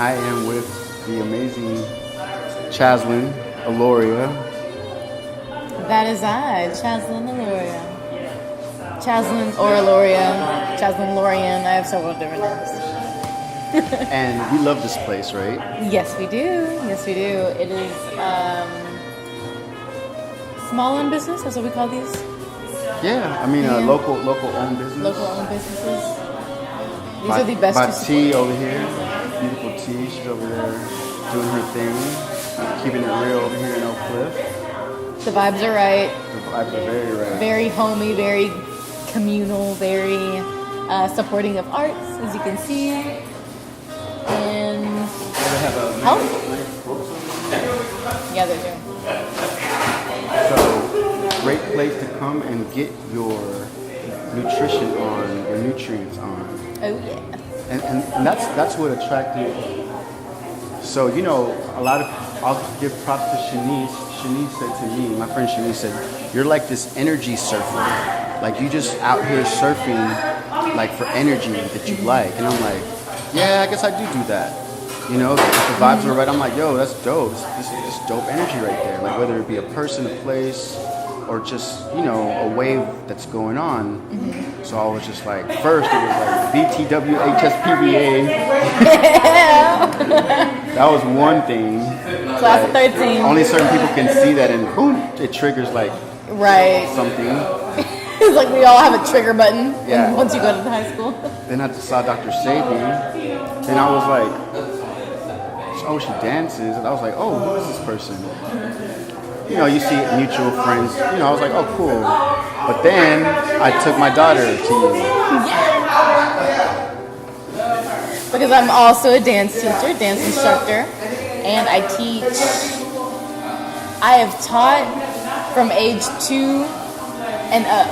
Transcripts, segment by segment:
I am with the amazing Chaslen Allorhian. That is I, Chaslen Allorhian. Chaslen or Allorhian, Chaslen Allorhian. I have several different names. And we love this place, right? Yes, we do. Yes, we do. It is small-owned business. That's what we call these. Yeah, I mean, local owned business. Local owned businesses. These are the best. My T over here, beautiful T. She's over there doing her thing, keeping it real over here in Oak Cliff. The vibes are right. The vibes are very right. Very homey, very communal, very supporting of arts, as you can see, and health. Yeah, they do. So, great place to come and get your nutrition on, your nutrients on. Oh yeah. And that's what attracted. So a lot of, I'll give props to Shanice. Shanice said to me, my friend Shanice said, "You're like this energy surfer. Like you just out here surfing, like for energy that you like." And I'm like, "Yeah, I guess I do that." If the vibes are right, I'm like, "Yo, that's dope. This is just dope energy right there. Like whether it be a person, a place, or just a wave that's going on." Mm-hmm. So I was just like, first it was like BTW HSPBA. That was one thing. Class of 13. Only certain people can see that, and boom, it triggers like something. It's like we all have a trigger button. Yeah. Once you go to the high school. Then I saw Dr. Sabi, and I was like, "Oh, she dances," and I was like, "Oh, who is this person?" You see mutual friends. I was like, "Oh, cool." But then I took my daughter to you. Yeah. Because I'm also a dance teacher, dance instructor, and I teach. I have taught from age 2 and up.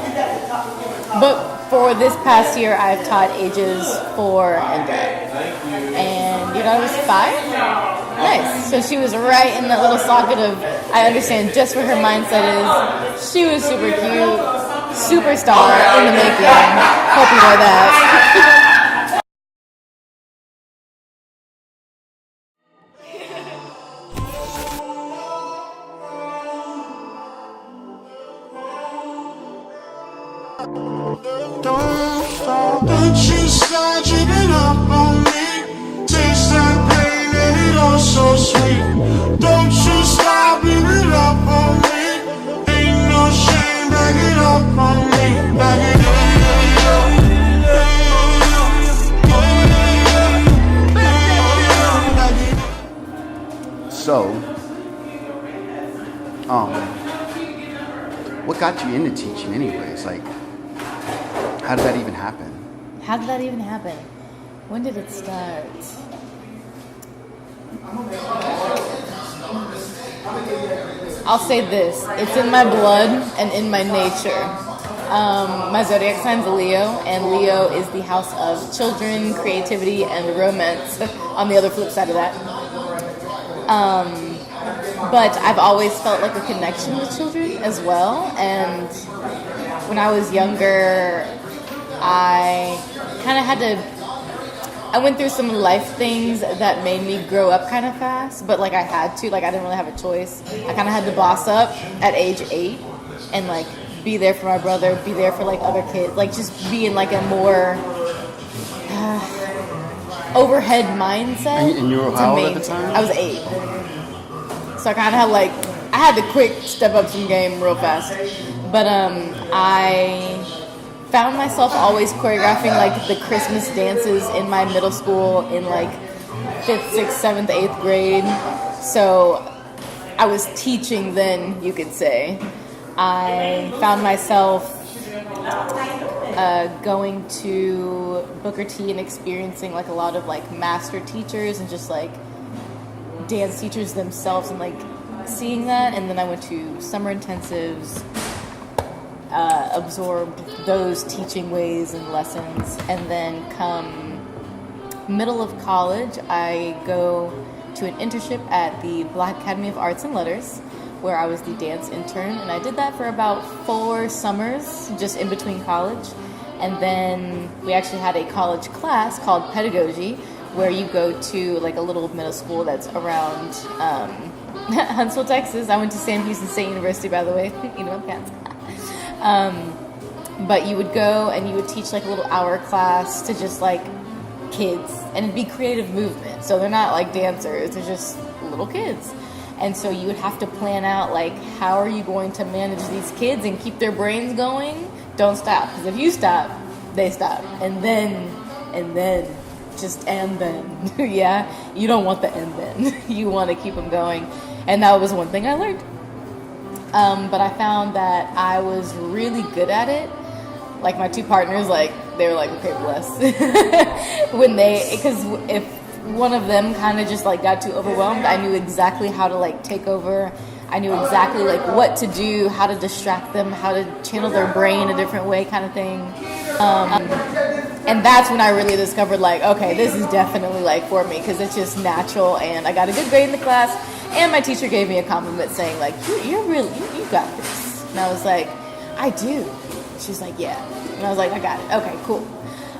But for this past year, I've taught ages 4 and up. And your daughter was 5? Nice. So she was right in that little socket of, I understand just what her mindset is. She was super cute, superstar in the making. Hope you know that. Don't you start tripping up on me. Taste that pain and it all so sweet. Don't you stop it up on me. Ain't no shame, back it up on me. Back it up. So, what got you into teaching anyways? Like, how did that even happen? How did that even happen? When did it start? I'll say this. It's in my blood and in my nature. My zodiac sign's a Leo, and Leo is the house of children, creativity, and romance on the other flip side of that. But I've always felt like a connection with children as well. And when I was younger, I kind of had to, I went through some life things that made me grow up kind of fast, but like I had to, like I didn't really have a choice. I kind of had to boss up at age 8 and like be there for my brother, be there for like other kids, like just be in like a more overhead mindset. And you were how old at the time? I was 8. So I kind of had like, I had to quick step up some game real fast. But I found myself always choreographing like the Christmas dances in my middle school in like 5th, 6th, 7th, 8th grade. So I was teaching then, you could say. I found myself going to Booker T and experiencing like a lot of like master teachers and just like dance teachers themselves and like seeing that. And then I went to summer intensives, absorbed those teaching ways and lessons, and then come middle of college I go to an internship at the Black Academy of Arts and Letters where I was the dance intern, and I did that for about 4 summers just in between college. And then we actually had a college class called pedagogy where you go to like a little middle school that's around Huntsville, Texas. I went to Sam Houston State University, by the way. You know, cats. But you would go and you would teach like a little hour class to just like kids, and it'd be creative movement. So they're not like dancers, they're just little kids. And so you would have to plan out like, how are you going to manage these kids and keep their brains going? Don't stop, because if you stop, they stop. And then, yeah, you don't want the and then. You want to keep them going. And that was one thing I learned. But I found that I was really good at it. Like my two partners, like they were like, okay, bless. Because if one of them kind of just like got too overwhelmed, I knew exactly how to like take over. I knew exactly like what to do, how to distract them, how to channel their brain a different way, kind of thing. And that's when I really discovered like, okay, this is definitely like for me, because it's just natural, and I got a good grade in the class. And my teacher gave me a compliment saying like, you got this. And I was like, I do. She's like, yeah. And I was like, I got it. Okay, cool.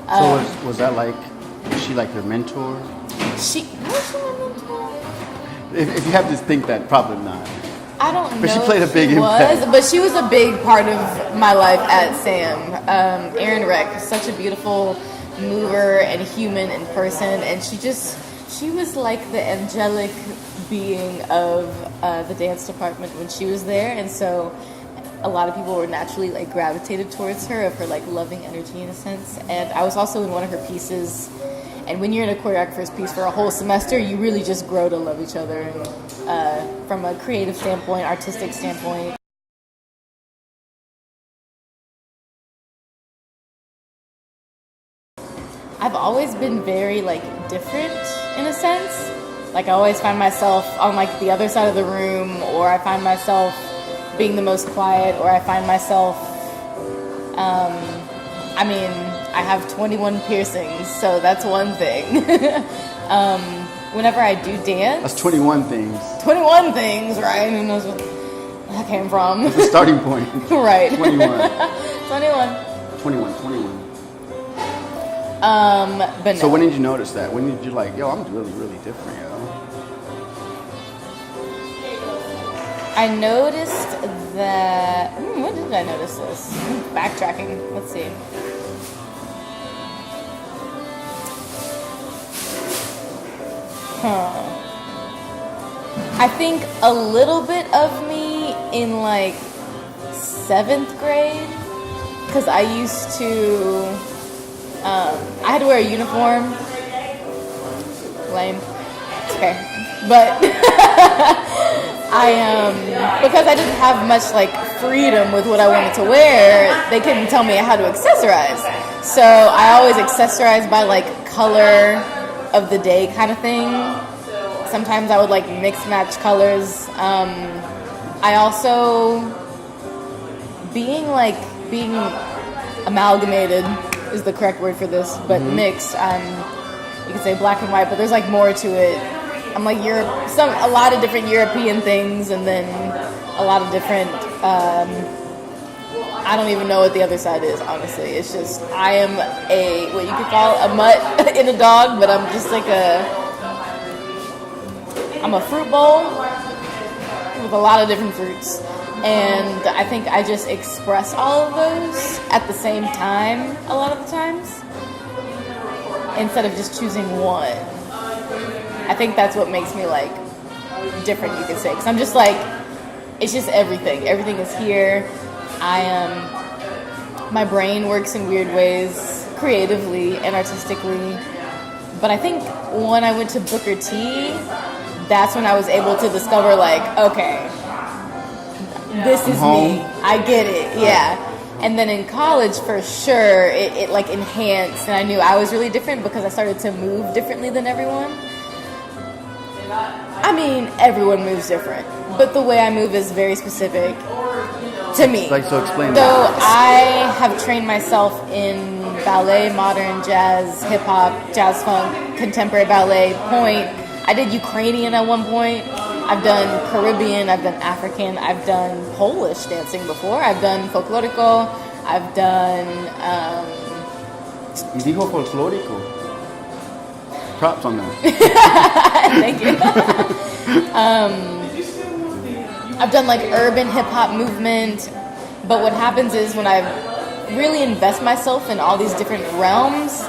So was that like, was she like your mentor? Was she my mentor? If you have to think that, probably not. I don't know. But she played a big impact. But she was a big part of my life at Sam. Erin Reck, such a beautiful mover and human in person, and she was like the angelic being of the dance department when she was there, and so a lot of people were naturally like gravitated towards her, of her like loving energy in a sense. And I was also in one of her pieces, and when you're in a choreographer's piece for a whole semester, you really just grow to love each other, and, from a creative standpoint, artistic standpoint. I've always been very like different in a sense. Like I always find myself on like the other side of the room, or I find myself being the most quiet, or I find myself, I have 21 piercings, so that's one thing. Whenever I do dance. That's 21 things. 21 things, right? Who knows where that came from? That's the starting point. Right. 21. 21. 21. But no. So when did you notice that? When did you like, yo, I'm really, really different, yo? I noticed that. When did I notice this? Backtracking. Let's see. I think a little bit of me in like 7th grade, because I used to. I had to wear a uniform. Lame. It's okay. But because I didn't have much like freedom with what I wanted to wear, they couldn't tell me how to accessorize. So I always accessorize by like color of the day kind of thing. Sometimes I would like mix match colors. I also being amalgamated is the correct word for this, but mixed. You could say black and white, but there's like more to it. I'm like a lot of different European things, and then a lot of different. I don't even know what the other side is, honestly. It's just I am what you could call a mutt in a dog, but I'm just like I'm a fruit bowl with a lot of different fruits. And I think I just express all of those at the same time a lot of the times, instead of just choosing one. I think that's what makes me like different, you could say, because I'm just like, it's just everything. Everything is here. My brain works in weird ways, creatively and artistically. But I think when I went to Booker T, that's when I was able to discover like, okay, this is me. I get it, yeah. And then in college, for sure, it like enhanced, and I knew I was really different because I started to move differently than everyone. I mean, everyone moves different, but the way I move is very specific to me. Like, so explain So that. I have trained myself in ballet, modern, jazz, hip hop, jazz funk, contemporary ballet, point. I did Ukrainian at one point. I've done Caribbean, I've done African, I've done Polish dancing before, I've done folklorico, I've done... Y dijo folclórico. props on that. Thank you. I've done like urban hip hop movement, but what happens is when I really invest myself in all these different realms,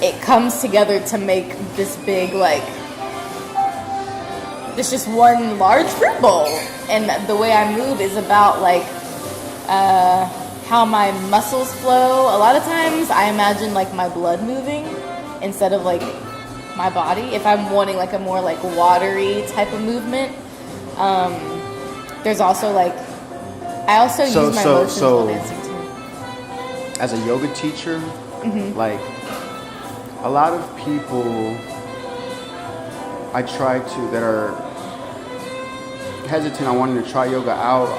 it comes together to make this big, like, it's just one large fruit bowl. And the way I move is about like how my muscles flow. A lot of times I imagine like my blood moving instead of like my body. If I'm wanting like a more like watery type of movement, there's also like, I also use my emotions while dancing too. As a yoga teacher, like a lot of people I try to that are hesitant on wanting to try yoga out,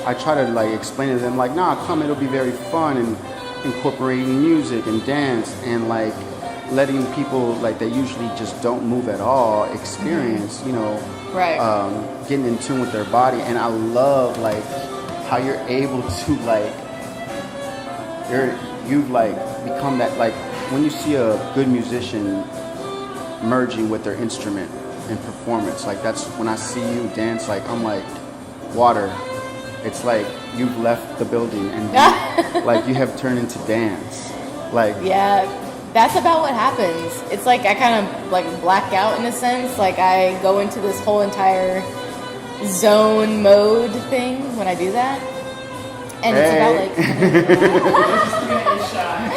I try to like explain to them like, nah, come, it'll be very fun, and incorporating music and dance and like letting people like that usually just don't move at all experience, you know, Right. Getting in tune with their body. And I love like how you're able to like you've like become that, like when you see a good musician merging with their instrument in performance, like that's when I see you dance, like I'm like water. It's like you've left the building and like you have turned into dance. Like Yeah, that's about what happens. It's like I kind of like black out in a sense. Like I go into this whole entire zone mode thing when I do that. And it's about like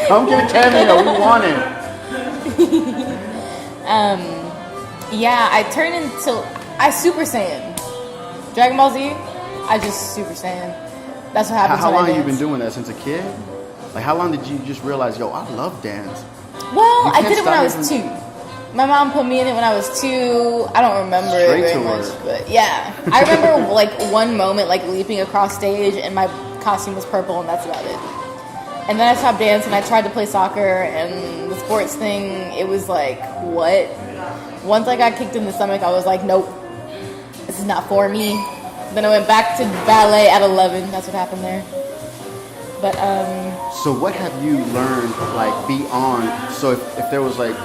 come get a cameo, we want it. Yeah, I turn into Super Saiyan. Dragon Ball Z, I just Super Saiyan. That's what happens. How when I long have you dance. been doing that? Since a kid? Like how long did you just realize, yo, I love dance? Well, You I can't did it when stop I was even- 2. My mom put me in it when I was 2. I don't remember Straight it to very much, work. but yeah, I remember like one moment like leaping across stage and my costume was purple and that's about it. And then I stopped dancing. I tried to play soccer and the sports thing. It was like, what? Once I got kicked in the stomach, I was like, nope, this is not for me. Then I went back to ballet at 11. That's what happened there. But So what have you learned like beyond, so if there was like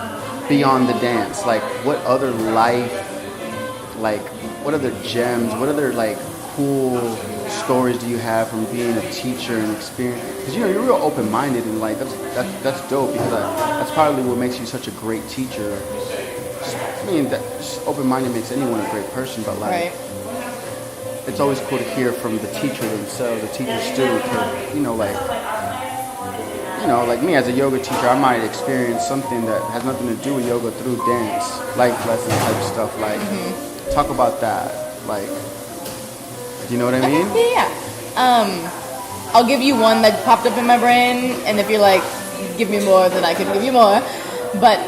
beyond the dance, like what other life, like what other gems, what other like cool stories do you have from being a teacher and experience? Because you know you're real open-minded and like that's dope, because that's probably what makes you such a great teacher. I mean, that just open-minded makes anyone a great person, but like right. it's always cool to hear from the teacher themselves, the teacher student, you know, like me as a yoga teacher, I might experience something that has nothing to do with yoga through dance, life lesson type stuff. Like, talk about that. Like, do you know what I mean? Yeah. I'll give you one that popped up in my brain, and if you're like, give me more, then I can give you more. But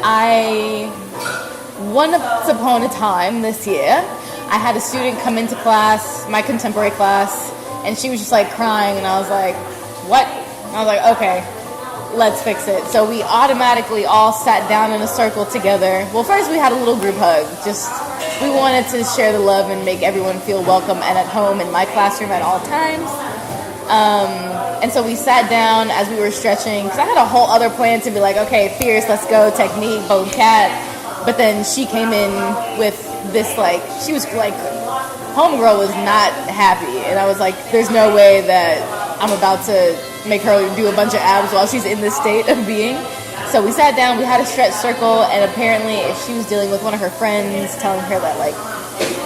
once upon a time this year, I had a student come into class, my contemporary class, and she was just like crying, and I was like, what? And I was like, okay, let's fix it. So we automatically all sat down in a circle together. Well, first we had a little group hug. We wanted to share the love and make everyone feel welcome and at home in my classroom at all times. And so we sat down as we were stretching, because I had a whole other plan to be like, okay, fierce, let's go, technique, bone cat. But then she came in with this, like, she was like, homegirl was not happy. And I was like, there's no way that I'm about to make her do a bunch of abs while she's in this state of being. So we sat down, we had a stretch circle, and apparently she was dealing with one of her friends telling her that, like,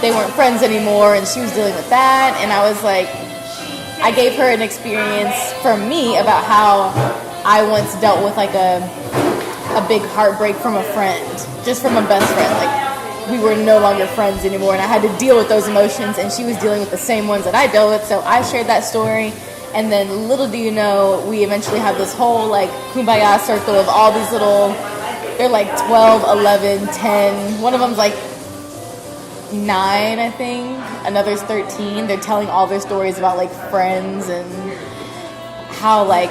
they weren't friends anymore, and she was dealing with that. And I was like, I gave her an experience for me about how I once dealt with, like, a big heartbreak from a friend, just from a best friend. Like, we were no longer friends anymore, and I had to deal with those emotions, and she was dealing with the same ones that I dealt with. So I shared that story, and then little do you know, we eventually have this whole like kumbaya circle of all these little, they're like 12, 11, 10, one of them's like 9, I think, another's 13. They're telling all their stories about like friends and how like,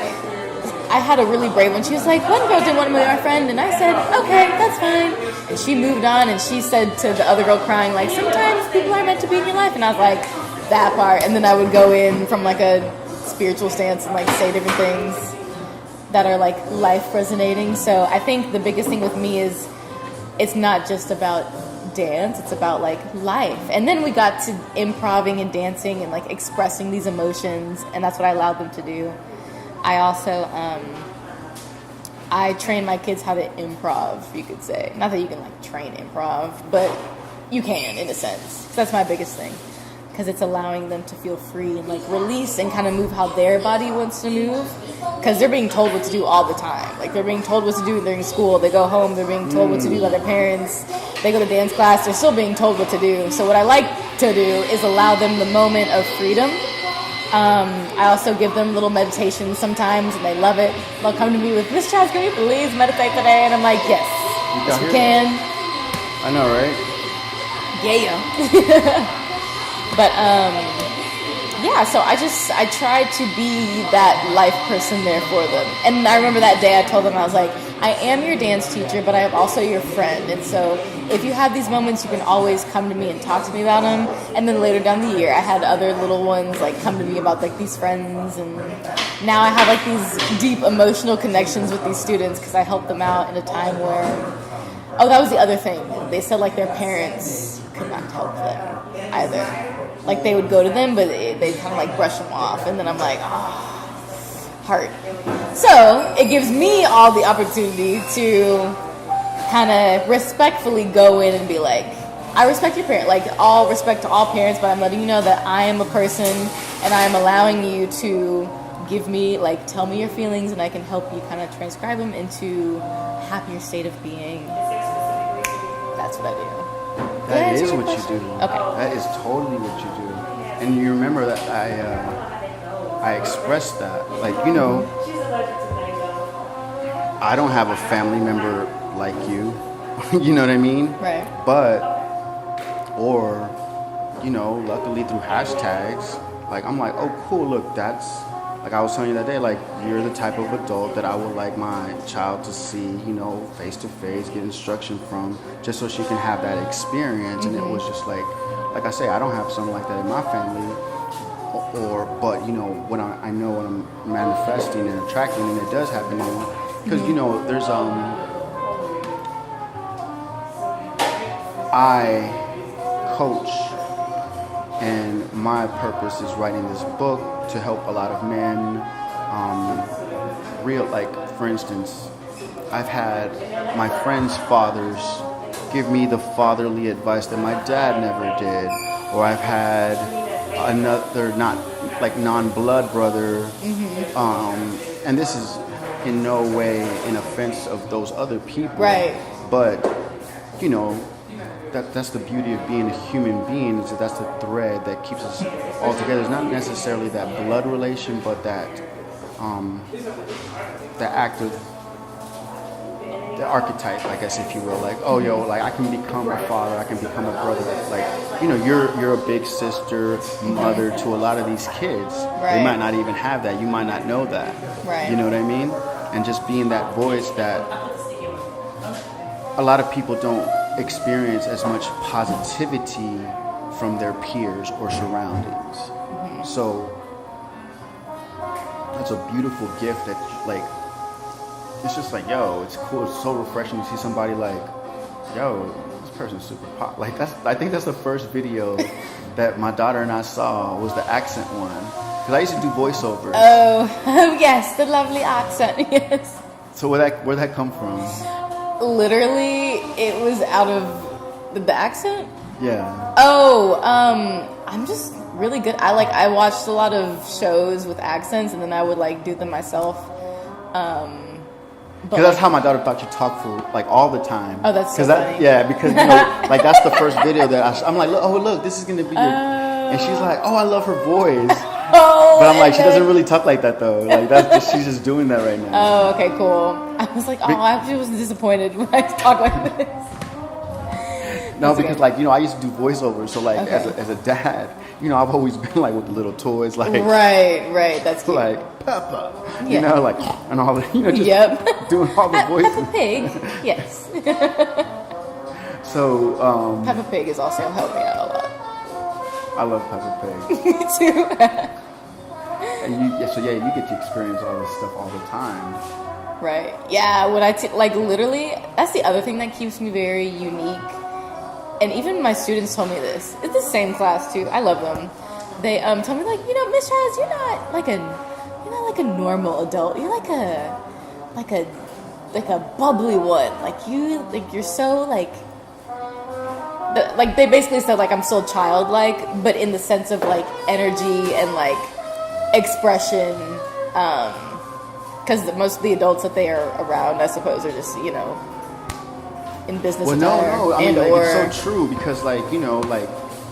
I had a really brave one. She was like, one girl didn't want to be our friend, and I said, okay, that's fine. And she moved on, and she said to the other girl crying, like, sometimes people are meant to be in your life. And I was like, that part. And then I would go in from like a spiritual stance and like say different things that are like life resonating. So I think the biggest thing with me is it's not just about dance, it's about like life. And then we got to improvising and dancing and like expressing these emotions, and that's what I allowed them to do. I also I train my kids how to improv, you could say. Not that you can like train improv, but you can in a sense. That's my biggest thing, because it's allowing them to feel free and like release and kind of move how their body wants to move, because they're being told what to do all the time. Like they're being told what to do during school. They go home, they're being told what to do by their parents. They go to dance class, they're still being told what to do. So what I like to do is allow them the moment of freedom. I also give them little meditations sometimes, and they love it. They'll come to me with, Miss Chaz, can you please meditate today? And I'm like, yes, yes we can. I know, right? Yeah. But yeah, so I try to be that life person there for them. And I remember that day I told them, I was like, I am your dance teacher, but I am also your friend. And so if you have these moments, you can always come to me and talk to me about them. And then later down the year, I had other little ones like come to me about like these friends. And now I have like these deep emotional connections with these students because I helped them out in a time where, oh, that was the other thing. They said like their parents could not help them either. Like they would go to them, but they'd kind of like brush them off. And then I'm like, oh, heart. So it gives me all the opportunity to kind of respectfully go in and be like, I respect your parent, like all respect to all parents, but I'm letting you know that I am a person and I am allowing you to give me, like, tell me your feelings and I can help you kind of transcribe them into a happier state of being. That's what I do. That is what you do. Okay. That is totally what you do. And you remember that I expressed that. Like, you know, I don't have a family member like you. You know what I mean? Right. But, or, you know, luckily through hashtags, like, I'm like, oh, cool, look, that's, like I was telling you that day, like, you're the type of adult that I would like my child to see, you know, face to face, get instruction from, just so she can have that experience. Mm-hmm. And it was just like I say, I don't have something like that in my family, but, you know, when I know what I'm manifesting and attracting, and it does happen, because, you know, there's, I coach, and my purpose is writing this book to help a lot of men. Like, for instance, I've had my friends' fathers give me the fatherly advice that my dad never did, or I've had another non-blood brother, and this is in no way an offense of those other people, right? But, you know, that's the beauty of being a human being, is that that's the thread that keeps us all together. It's not necessarily that blood relation, but that the act of the archetype, I guess, if you will. Like, oh, yo, like I can become a father, I can become a brother. Like, you know, you're a big sister, mother to a lot of these kids. Right. They might not even have that. You might not know that. Right. You know what I mean? And just being that voice that a lot of people don't experience as much positivity from their peers or surroundings. Mm-hmm. So that's a beautiful gift that, like, it's just like, yo, it's cool, it's so refreshing to see somebody like, yo, this person's super pop. Like, I think that's the first video that my daughter and I saw, was the accent one. Because I used to do voiceovers. Oh, yes, the lovely accent, yes. So where'd that come from? Literally, it was out of the accent? Yeah. Oh, I'm just really good. I watched a lot of shows with accents, and then I would like do them myself. Because that's how my daughter thought you talked for like all the time. Oh, that's so funny. Yeah, because, you know, like that's the first video that I'm like, look, this is gonna be your, and she's like, oh, I love her voice. Oh, but I'm like, she doesn't really talk like that though. Like she's just doing that right now. Oh, okay, cool. I was like, I actually was disappointed when I talk like this. No, because like, you know, I used to do voiceovers, so like as a dad, you know, I've always been like with the little toys, like right, that's cute. Like Peppa, you know, like, and all the, you know, just doing all the voices. Peppa Pig, yes. So Peppa Pig has also helped me out a lot. I love Peppa Pig. Me too. And you get to experience all this stuff all the time. Right. Yeah. When I like literally, that's the other thing that keeps me very unique. And even my students told me this. It's the same class too. I love them. They told me like, you know, Miss Chaz, you're not like a normal adult. You're like a bubbly one. You're so like they basically said like I'm still childlike, but in the sense of like energy and like expression. Because most of the adults that they are around, I suppose, are just, you know, in business. Well, no. I mean, like, it's so true because, like, you know, like,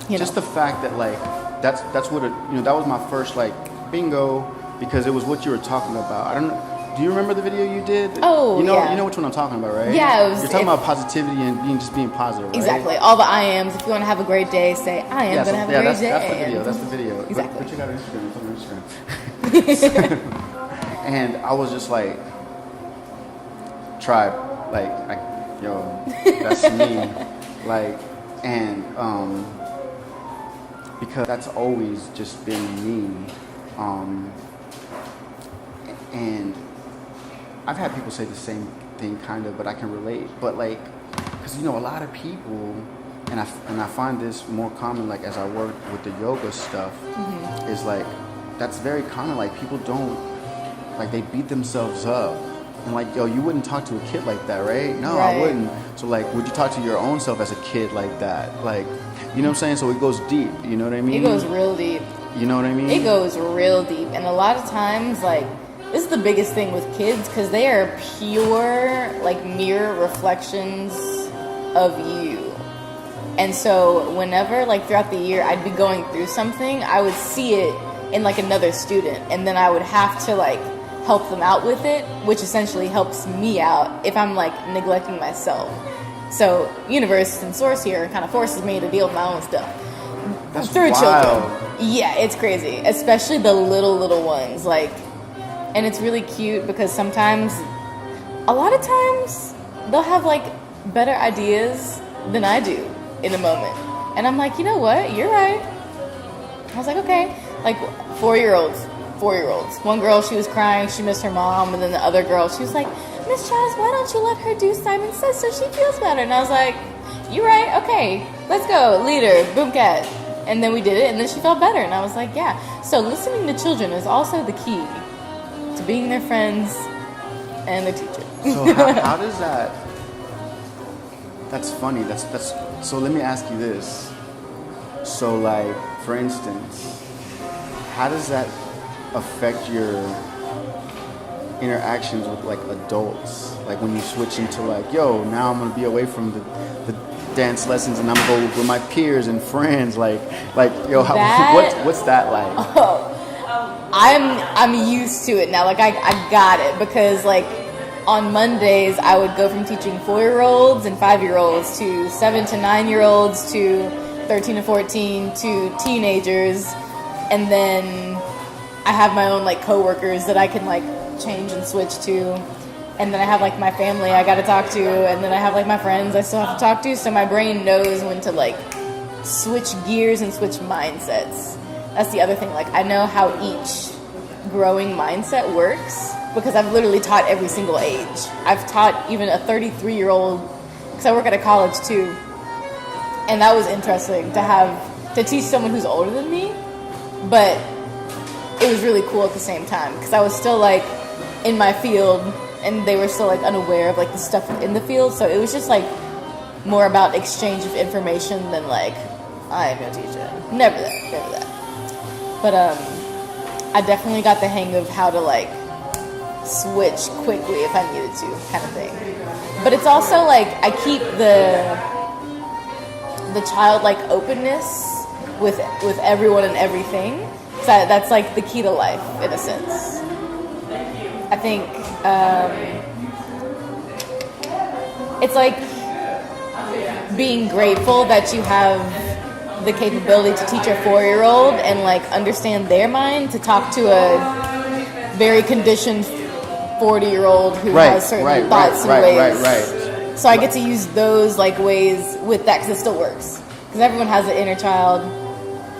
just the fact that, like, that's what that was my first, like, bingo, because it was what you were talking about. I don't know. Do you remember the video you did? Oh, you know, yeah. You know which one I'm talking about, right? Yeah, you're talking about positivity and just being positive, right? Exactly. All the I ams. If you want to have a great day, say I am going to have a great day. That's the video. Exactly. But check out Instagram. And I was just like, tribe, like, yo, that's me, like, and because that's always just been me, and I've had people say the same thing kind of, but I can relate. But like, because you know, a lot of people, and I find this more common, like as I work with the yoga stuff, is like that's very common. Like people don't. Like they beat themselves up, and like, yo, you wouldn't talk to a kid like that, right? No, right. I wouldn't. So like, would you talk to your own self as a kid like that? Like, you know what I'm saying? So it goes deep. You know what I mean? It goes real deep. You know what I mean? It goes real deep, and a lot of times, like, this is the biggest thing with kids because they are pure, like, mirror reflections of you. And so whenever, like, throughout the year, I'd be going through something, I would see it in like another student, and then I would have to like help them out with it, which essentially helps me out if I'm like neglecting myself. So universe and source here kind of forces me to deal with my own stuff. That's through wild. Children. Yeah, it's crazy, especially the little ones. Like, and it's really cute because sometimes, a lot of times, they'll have like better ideas than I do in a moment, and I'm like, you know what? You're right. I was like, okay. Like 4-year-olds. One girl, she was crying, she missed her mom, and then the other girl, she was like, Miss Chaz, why don't you let her do Simon Says so she feels better? And I was like, you're right, okay, let's go, leader, boom cat. And then we did it, and then she felt better, and I was like, yeah. So listening to children is also the key to being their friends and their teacher. So how does that? That's funny. That's. So let me ask you this. So like, for instance, how does that affect your interactions with like adults? Like when you switch into like, yo, now I'm gonna be away from the dance lessons and I'm gonna go with my peers and friends. Like yo, what's that like? Oh, I'm used to it now. Like I got it because like on Mondays I would go from teaching 4-year-olds and 5-year-olds to 7 to 9-year-olds to 13 to 14 to teenagers, and then I have my own like coworkers that I can like change and switch to, and then I have like my family I gotta talk to, and then I have like my friends I still have to talk to, so my brain knows when to like switch gears and switch mindsets. That's the other thing, like I know how each growing mindset works because I've literally taught every single age. I've taught even a 33-year-old because I work at a college too, and that was interesting to teach someone who's older than me, but it was really cool at the same time because I was still like in my field and they were still like unaware of like the stuff in the field, so it was just like more about exchange of information than like I am your teacher. Never that. But I definitely got the hang of how to like switch quickly if I needed to, kind of thing. But it's also like I keep the childlike openness with everyone and everything. So that's like the key to life in a sense. I think it's like being grateful that you have the capability to teach a 4-year-old and like understand their mind to talk to a very conditioned 40-year-old who has certain thoughts and ways. Right. So I get to use those like ways with that because it still works. Because everyone has an inner child,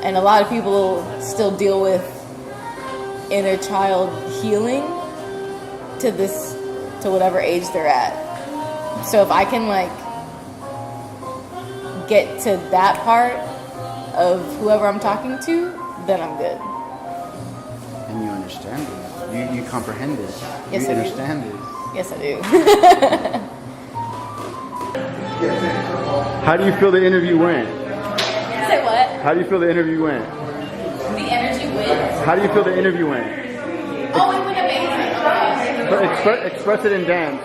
and a lot of people still deal with inner child healing to this to whatever age they're at. So if I can like get to that part of whoever I'm talking to, then I'm good. And you understand it. You comprehend it. Yes, you I do. understand it. Yes, I do. How do you feel the interview went? Say what? How do you feel the interview went? The energy wins. How do you feel the interview went? Oh, it went amazing. Express it in dance.